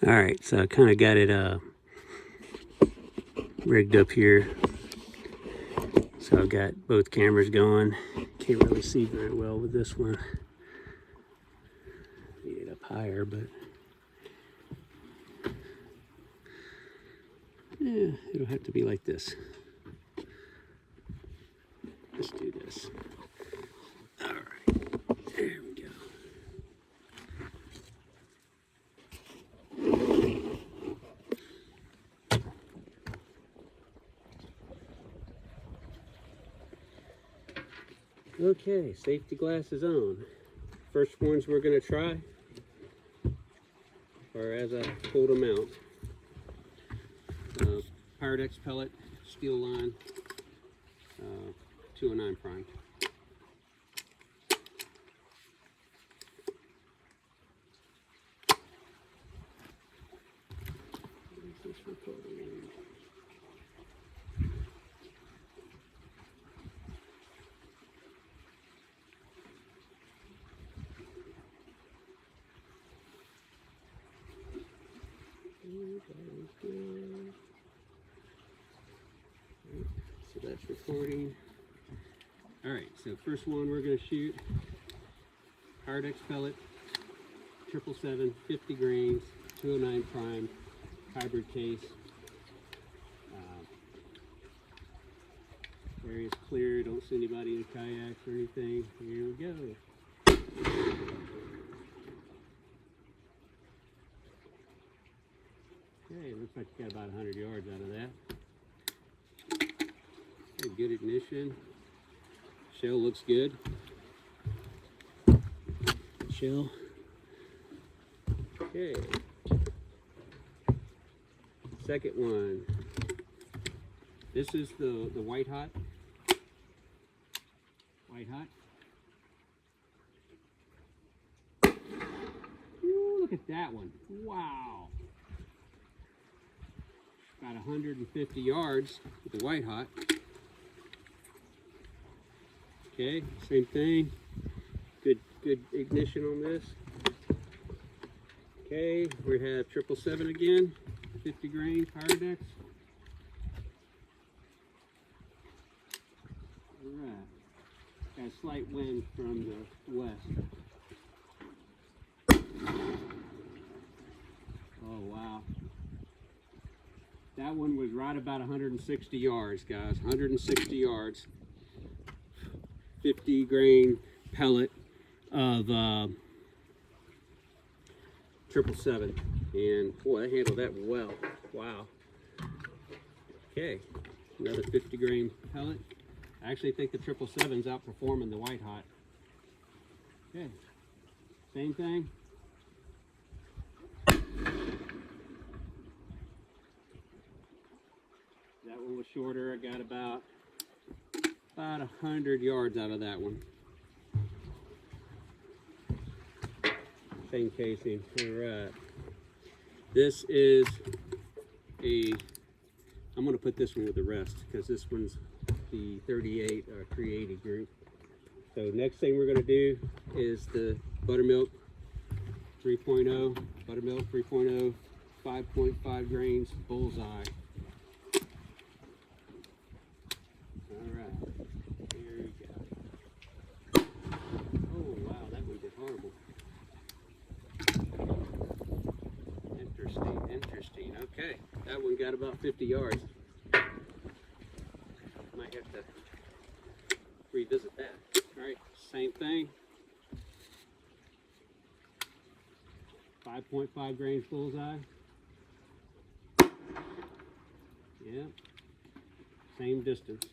All right, so I kind of got it rigged up here. So I've got both cameras going. Can't really see very well with this one. Need it up higher, but yeah, it'll have to be like this. Let's do this. All right, there we go. Okay, safety glasses on. First ones we're gonna try are as I pulled them out. Pyrex pellet, steel line, 209 prime. So that's recording. All right, so first one we're going to shoot, Pyrex pellet, 777, 50 grains, 209 prime, hybrid case. Area's clear, don't see anybody in kayaks or anything. Here we go. Okay, looks like you got about 100 yards out of that. Okay, good ignition. Shell looks good. Shell. Okay. Second one. This is the white hot. White hot. Ooh, look at that one. Wow. About 150 yards with the white hot. Okay, same thing. Good ignition on this. Okay, we have 777 again, 50 grain Pyrex. All right, got a slight wind from the west. Oh wow. That one was right about 160 yards, guys. 160 yards. 50 grain pellet of 777. And boy, I handled that well. Wow. Okay, another 50 grain pellet. I actually think the 777's outperforming the white hot. Okay, same thing. That one was shorter. I got about 100 yards out of that one. Same casing. All right. This is I'm going to put this one with the rest because this one's the 38 380 group. So next thing we're going to do is the buttermilk 3.0, buttermilk 3.0, 5.5 grains bullseye. All right, here we go. Oh wow, that one did horrible. Interesting. Okay, that one got about 50 yards. Might have to revisit that. All right, same thing. 5.5 grains bullseye. Yeah, same distance.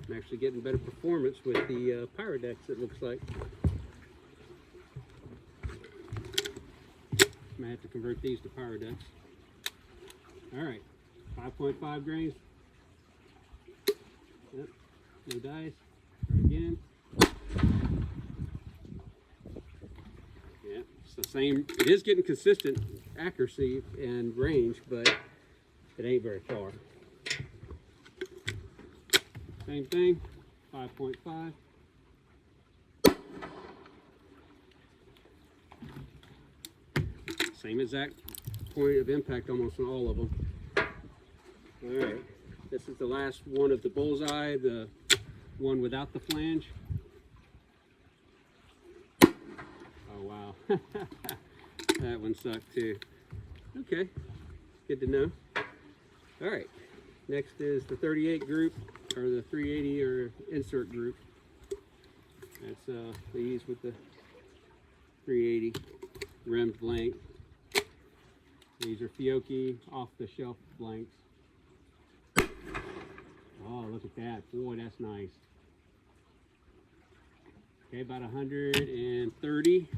I'm actually getting better performance with the Pyrex, it looks like. Might have to convert these to Pyrex. All right, 5.5 grains. Yep, no dice. Try again. Yeah, it's the same. It is getting consistent accuracy and range, but it ain't very far. Same thing, 5.5. Same exact point of impact almost on all of them. All right, this is the last one of the bullseye, the one without the flange. Oh wow, that one sucked too. Okay, good to know. All right, next is the 38 group, or the 380 or insert group. That's these with the 380 rimmed blank. These are Fiocchi off-the-shelf blanks. Oh, look at that. Boy, that's nice. Okay, about 130.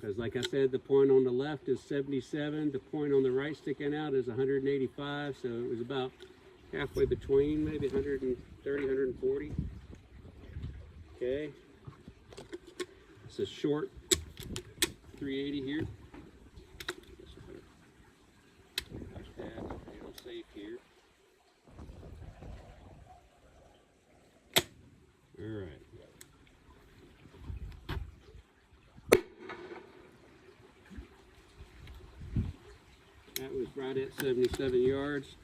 Because like I said, the point on the left is 77. The point on the right sticking out is 185. So it was about halfway between, maybe 130, 140. Okay. It's a short 380 here. Safe here. All right. That was right at 77 yards.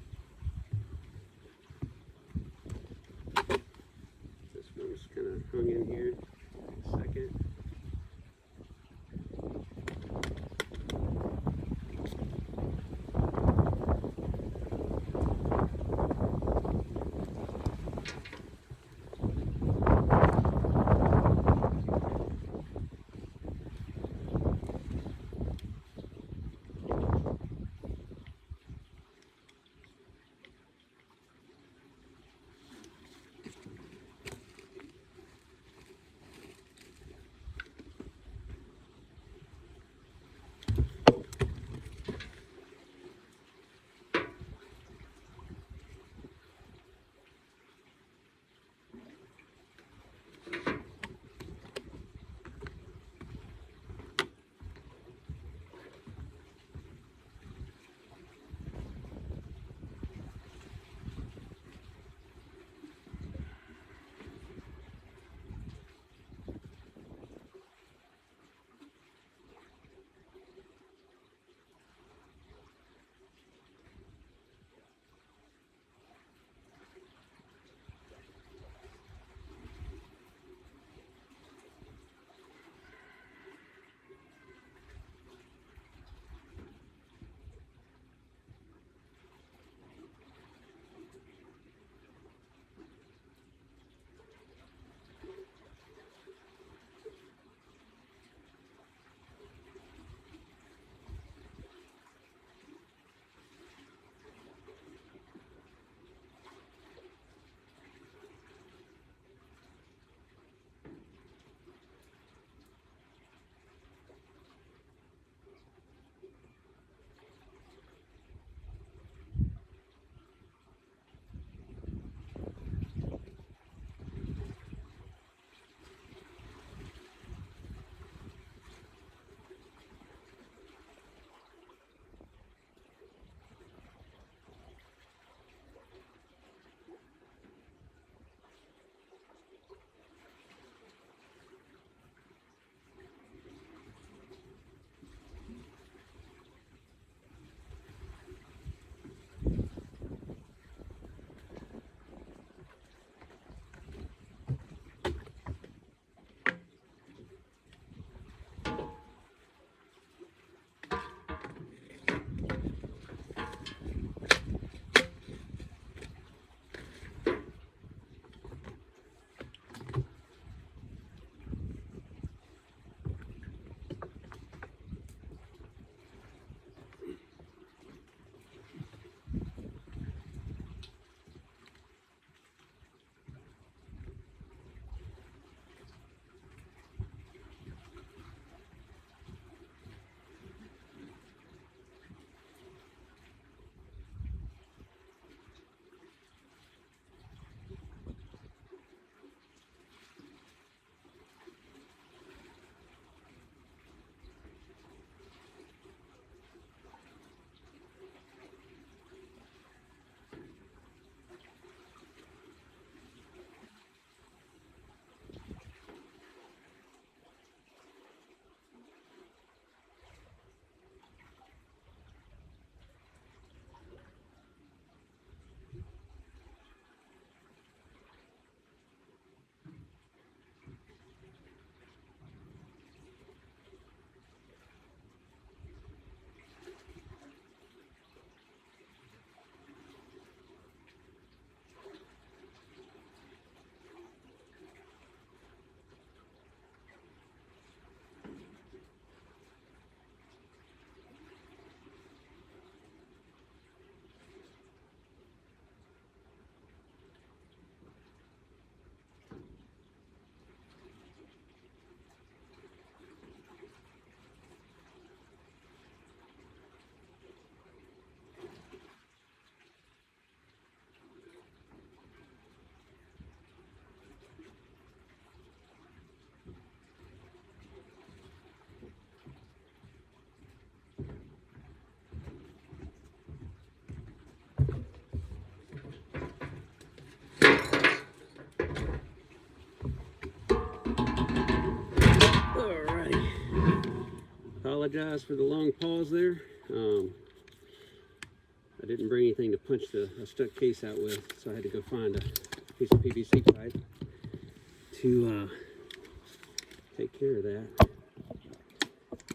This one's kind of hung in here. A second. Apologize for the long pause there. I didn't bring anything to punch the stuck case out with, so I had to go find a piece of PVC pipe to take care of that.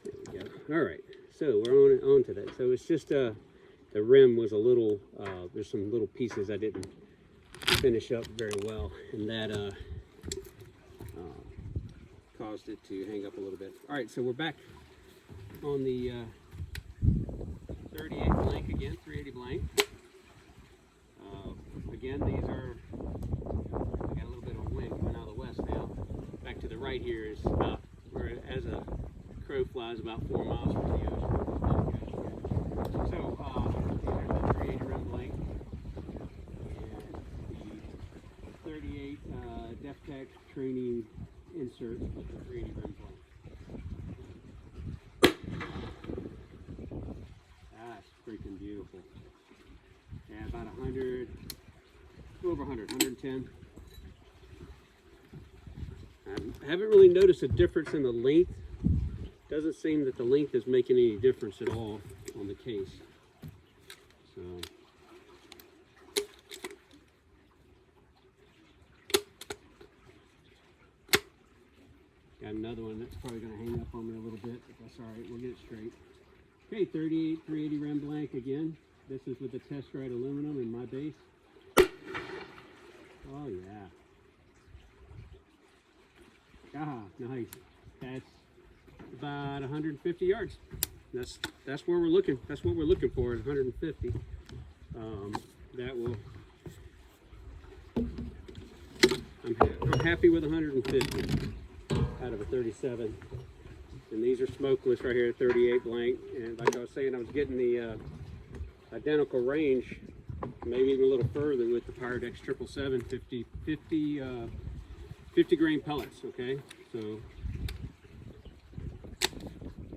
There we go. All right, so we're on to that. So it's just the rim was a little, there's some little pieces I didn't finish up very well, and that caused it to hang up a little bit. All right, so we're back on the 38 blank again, 380 blank. Again, these are, I got a little bit of wind coming out of the west now. Back to the right here is about, where as a crow flies, about 4 miles from the ocean. So, these are the 380 rim blank and the 38 DefTech training insert with the 380 rim blank. That's freaking beautiful. Yeah, about 100, over 100, 110. I haven't really noticed a difference in the length. Doesn't seem that the length is making any difference at all on the case. So. Got another one that's probably going to hang up on me a little bit, but that's all right. We'll get it straight. Okay, 38 380 rim blank again. This is with the test ride aluminum in my base. Oh yeah. Ah, nice. That's about 150 yards. That's where we're looking. That's what we're looking for is 150. That will. I'm happy with 150 out of a 37. And these are smokeless right here at 38 blank. And like I was saying, I was getting the identical range, maybe even a little further with the Pyrodex 777 50 grain pellets. Okay, so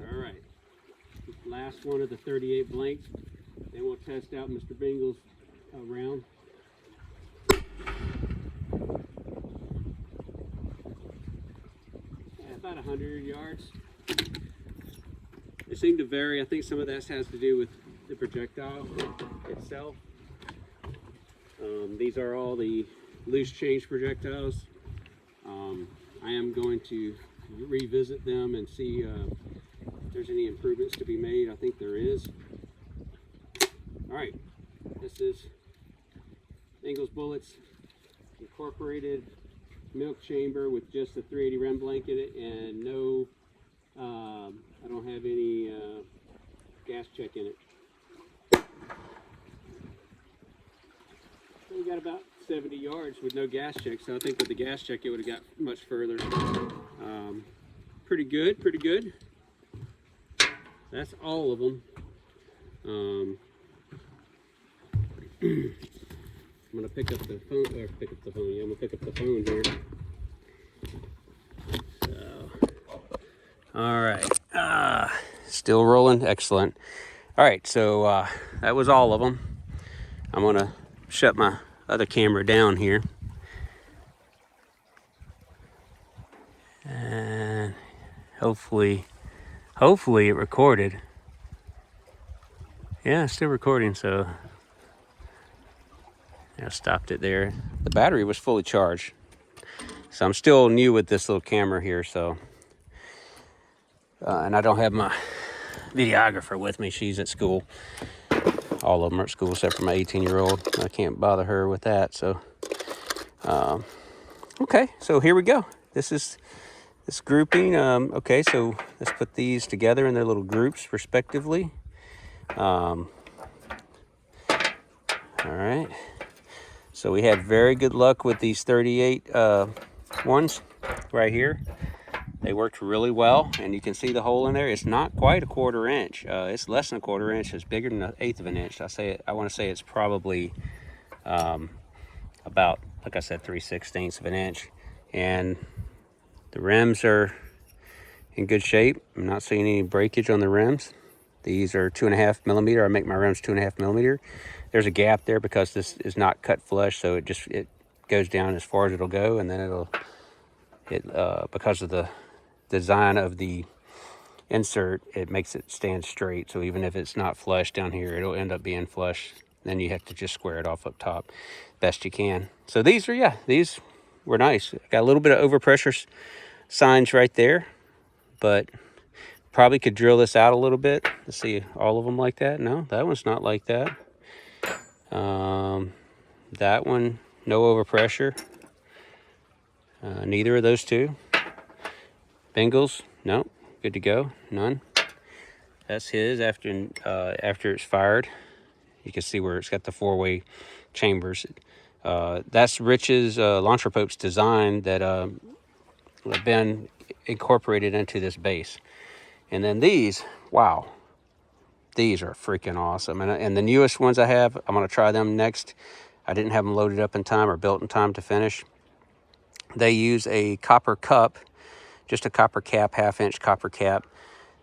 all right, last one of the 38 blank. Then we'll test out Mr. Bingle's round. Yeah, about 100 yards. They seem to vary. I think some of that has to do with the projectile itself. These are all the loose change projectiles. I am going to revisit them and see if there's any improvements to be made. I think there is. All right, this is Bingle's Bullets incorporated milk chamber with just a 380 rim blank in it, and no, I don't have any gas check in it. So we got about 70 yards with no gas check, so I think with the gas check it would have got much further. Pretty good, pretty good. That's all of them. I'm gonna pick up the phone, or pick up the phone. Yeah, I'm gonna pick up the phone here. So, all right. Still rolling. Excellent. All right. So that was all of them. I'm gonna shut my other camera down here, and hopefully it recorded. Yeah, it's still recording. So. I stopped it there. The battery was fully charged. So I'm still new with this little camera here, so. And I don't have my videographer with me. She's at school. All of them are at school except for my 18-year-old. I can't bother her with that, so. Okay, so here we go. This is this grouping. Okay, so let's put these together in their little groups respectively. All right. So we had very good luck with these 38 ones right here. They worked really well, and you can see the hole in there. It's not quite a 1/4 inch. It's less than a 1/4 inch. It's bigger than 1/8 of an inch. I want to say it's probably about, like I said, 3/16 of an inch. And the rims are in good shape. I'm not seeing any breakage on the rims. These are 2.5 millimeter. I make my rims 2.5 millimeter. There's a gap there because this is not cut flush, so it goes down as far as it'll go, and then because of the design of the insert, it makes it stand straight. So even if it's not flush down here, it'll end up being flush. Then you have to just square it off up top best you can. So these are, yeah, these were nice. Got a little bit of overpressure signs right there, but probably could drill this out a little bit to see all of them like that. No, that one's not like that. That one, no overpressure. Neither of those two. Bengals, no, good to go, none. That's his after it's fired. You can see where it's got the 4-way chambers. That's Rich's launcher pope's design that have been incorporated into this base. And then these, wow, these are freaking awesome. And the newest ones I have, I'm gonna try them next. I didn't have them loaded up in time or built in time to finish. They use a copper cup, just a copper cap, 1/2-inch copper cap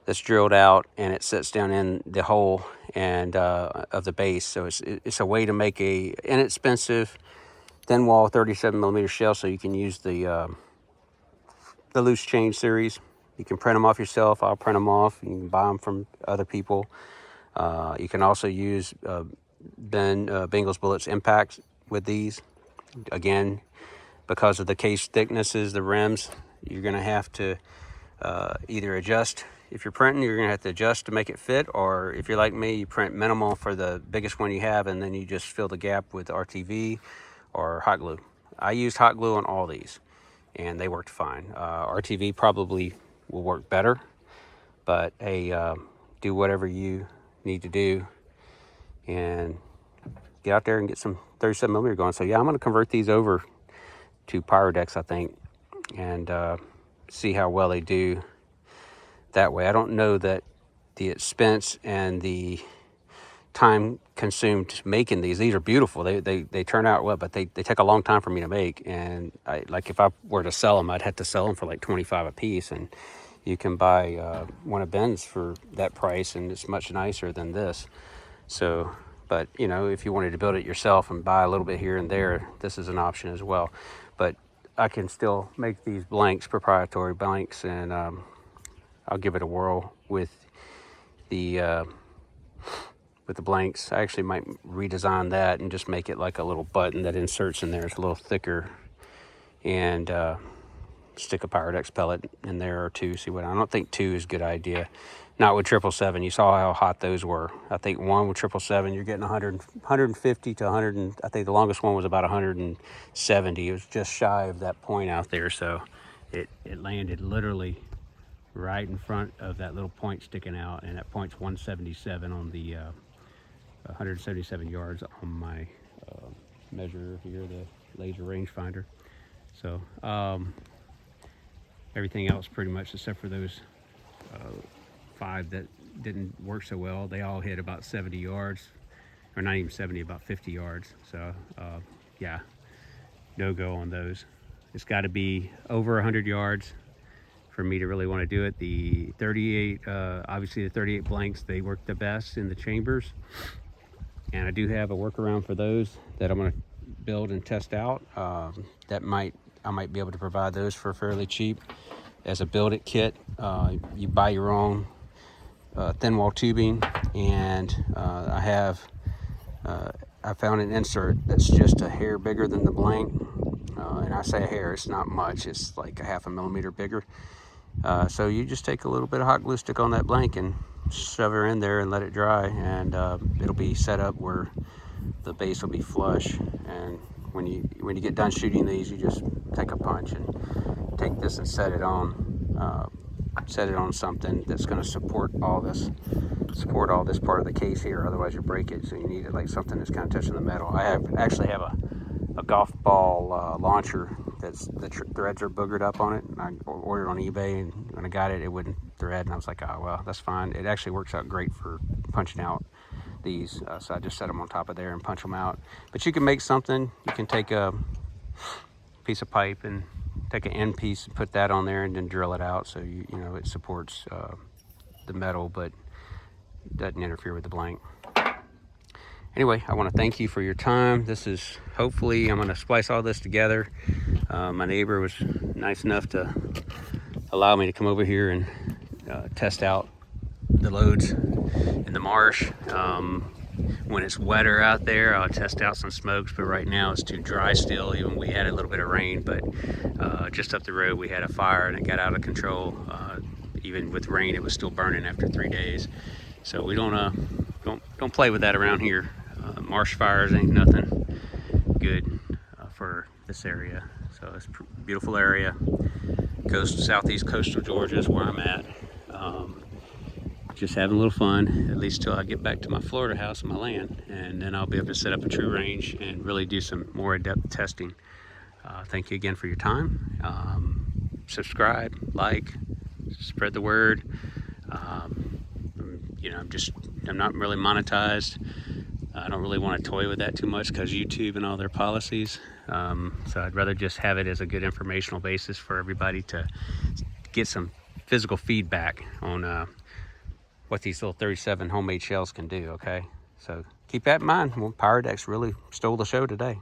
that's drilled out, and it sits down in the hole and of the base. So it's a way to make a inexpensive thin wall 37mm shell, so you can use the loose change series. You can print them off yourself. I'll print them off. You can buy them from other people. You can also use Bengals bullets impacts with these. Again, because of the case thicknesses, the rims, you're going to have to either adjust. If you're printing, you're going to have to adjust to make it fit, or if you're like me, you print minimal for the biggest one you have, and then you just fill the gap with RTV or hot glue. I used hot glue on all these, and they worked fine. RTV probably will work better, but hey, do whatever you need to do and get out there and get some 37mm going. So yeah, I'm going to convert these over to Pyrodex, I think, and see how well they do that way. I don't know that the expense and the time consumed making these are beautiful. They turn out well, but they take a long time for me to make. And like if I were to sell them, I'd have to sell them for like 25 a piece. And you can buy one of Ben's for that price, and it's much nicer than this. So, but you know, if you wanted to build it yourself and buy a little bit here and there, this is an option as well. But I can still make these blanks, proprietary blanks, and I'll give it a whirl with the blanks. I actually might redesign that and just make it like a little button that inserts in there. It's a little thicker, and stick a Pyrodex pellet in there or two. See what I don't think 2 is a good idea. Not with 777. You saw how hot those were. I think 1 with 777, you're getting 150 to 100. And I think the longest one was about 170. It was just shy of that point out there. So it landed literally right in front of that little point sticking out, and that point's 177 on the 177 yards on my measure here, the laser rangefinder. So everything else pretty much, except for those 5 that didn't work so well, they all hit about 70 yards, or not even 70, about 50 yards. So yeah, no go on those. It's got to be over 100 yards for me to really want to do it. The 38, obviously the 38 blanks, they work the best in the chambers. And I do have a workaround for those that I'm going to build and test out. I might be able to provide those for fairly cheap as a build it kit. You buy your own thin wall tubing, and I found an insert that's just a hair bigger than the blank. And I say a hair, it's not much, it's like 1/2 millimeter bigger. So you just take a little bit of hot glue, stick on that blank, and shove her in there and let it dry, and it'll be set up where the base will be flush. And when you get done shooting these, you just take a punch and take this and set it on something that's going to support all this part of the case here. Otherwise you break it. So you need it like something that's kind of touching the metal. I actually have a golf ball launcher that's the threads are boogered up on it, and I ordered on eBay, and when I got it, it wouldn't thread, and I was like, oh well, that's fine. It actually works out great for punching out these, so I just set them on top of there and punch them out. But you can make something. You can take a piece of pipe and take an end piece and put that on there, and then drill it out, so you know it supports the metal but doesn't interfere with the blank. Anyway, I want to thank you for your time. This is, hopefully, I'm going to splice all this together. My neighbor was nice enough to allow me to come over here and test out the loads in the marsh. When it's wetter out there, I'll test out some smokes, but right now it's too dry still. Even we had a little bit of rain, but just up the road we had a fire and it got out of control. Even with rain, it was still burning after 3 days. So we don't play with that around here. Marsh fires ain't nothing good for this area. So it's a beautiful area. Southeast coastal Georgia is where I'm at. Just having a little fun, at least till I get back to my Florida house and my land, and then I'll be able to set up a true range and really do some more in-depth testing. Thank you again for your time. Subscribe, like, spread the word. You know, I'm not really monetized. I don't really want to toy with that too much because YouTube and all their policies. So I'd rather just have it as a good informational basis for everybody to get some physical feedback on what these little 37 homemade shells can do, okay? So keep that in mind. Well, Pyrodex really stole the show today.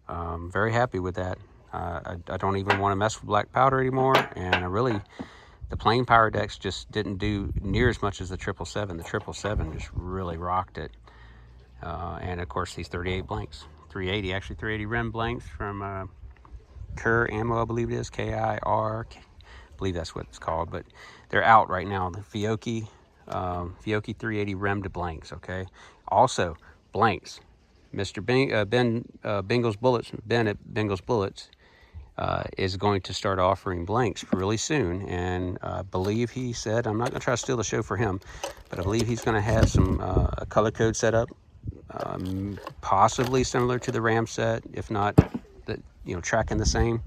Very happy with that. I don't even want to mess with black powder anymore, and the plain Pyrodex just didn't do near as much as the 777. The 777 just really rocked it. And of course these 38 blanks, 380 rim blanks from Kerr Ammo, I believe it is, K-I-R, I believe that's what it's called, but they're out right now. The Fiocchi 380 rimmed blanks, okay? Also, blanks. Mr. Ben Bengals Bullets, Ben at Bengals Bullets, is going to start offering blanks really soon, and I believe he said, I'm not going to try to steal the show for him, but I believe he's going to have some a color code set up, possibly similar to the Ram set, if not, tracking the same.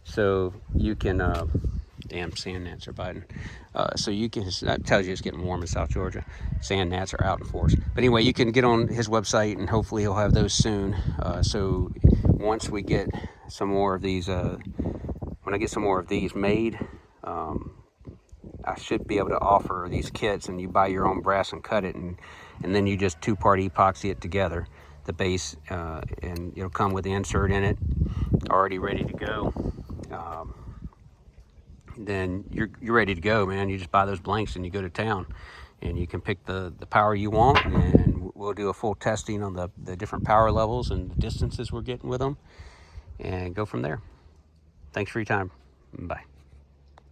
So you can, damn, sand gnats are biting. So you can, that tells you it's getting warm in South Georgia. Sand gnats are out in force. But anyway, you can get on his website and hopefully he'll have those soon. So once we get some more of these, when I get some more of these made, I should be able to offer these kits, and you buy your own brass and cut it, and then you just two-part epoxy it together, the base, and it'll come with the insert in it, already ready to go. Then you're ready to go, man. You just buy those blanks and you go to town, and you can pick the power you want, and we'll do a full testing on the different power levels and the distances we're getting with them, and go from there. Thanks for your time. Bye.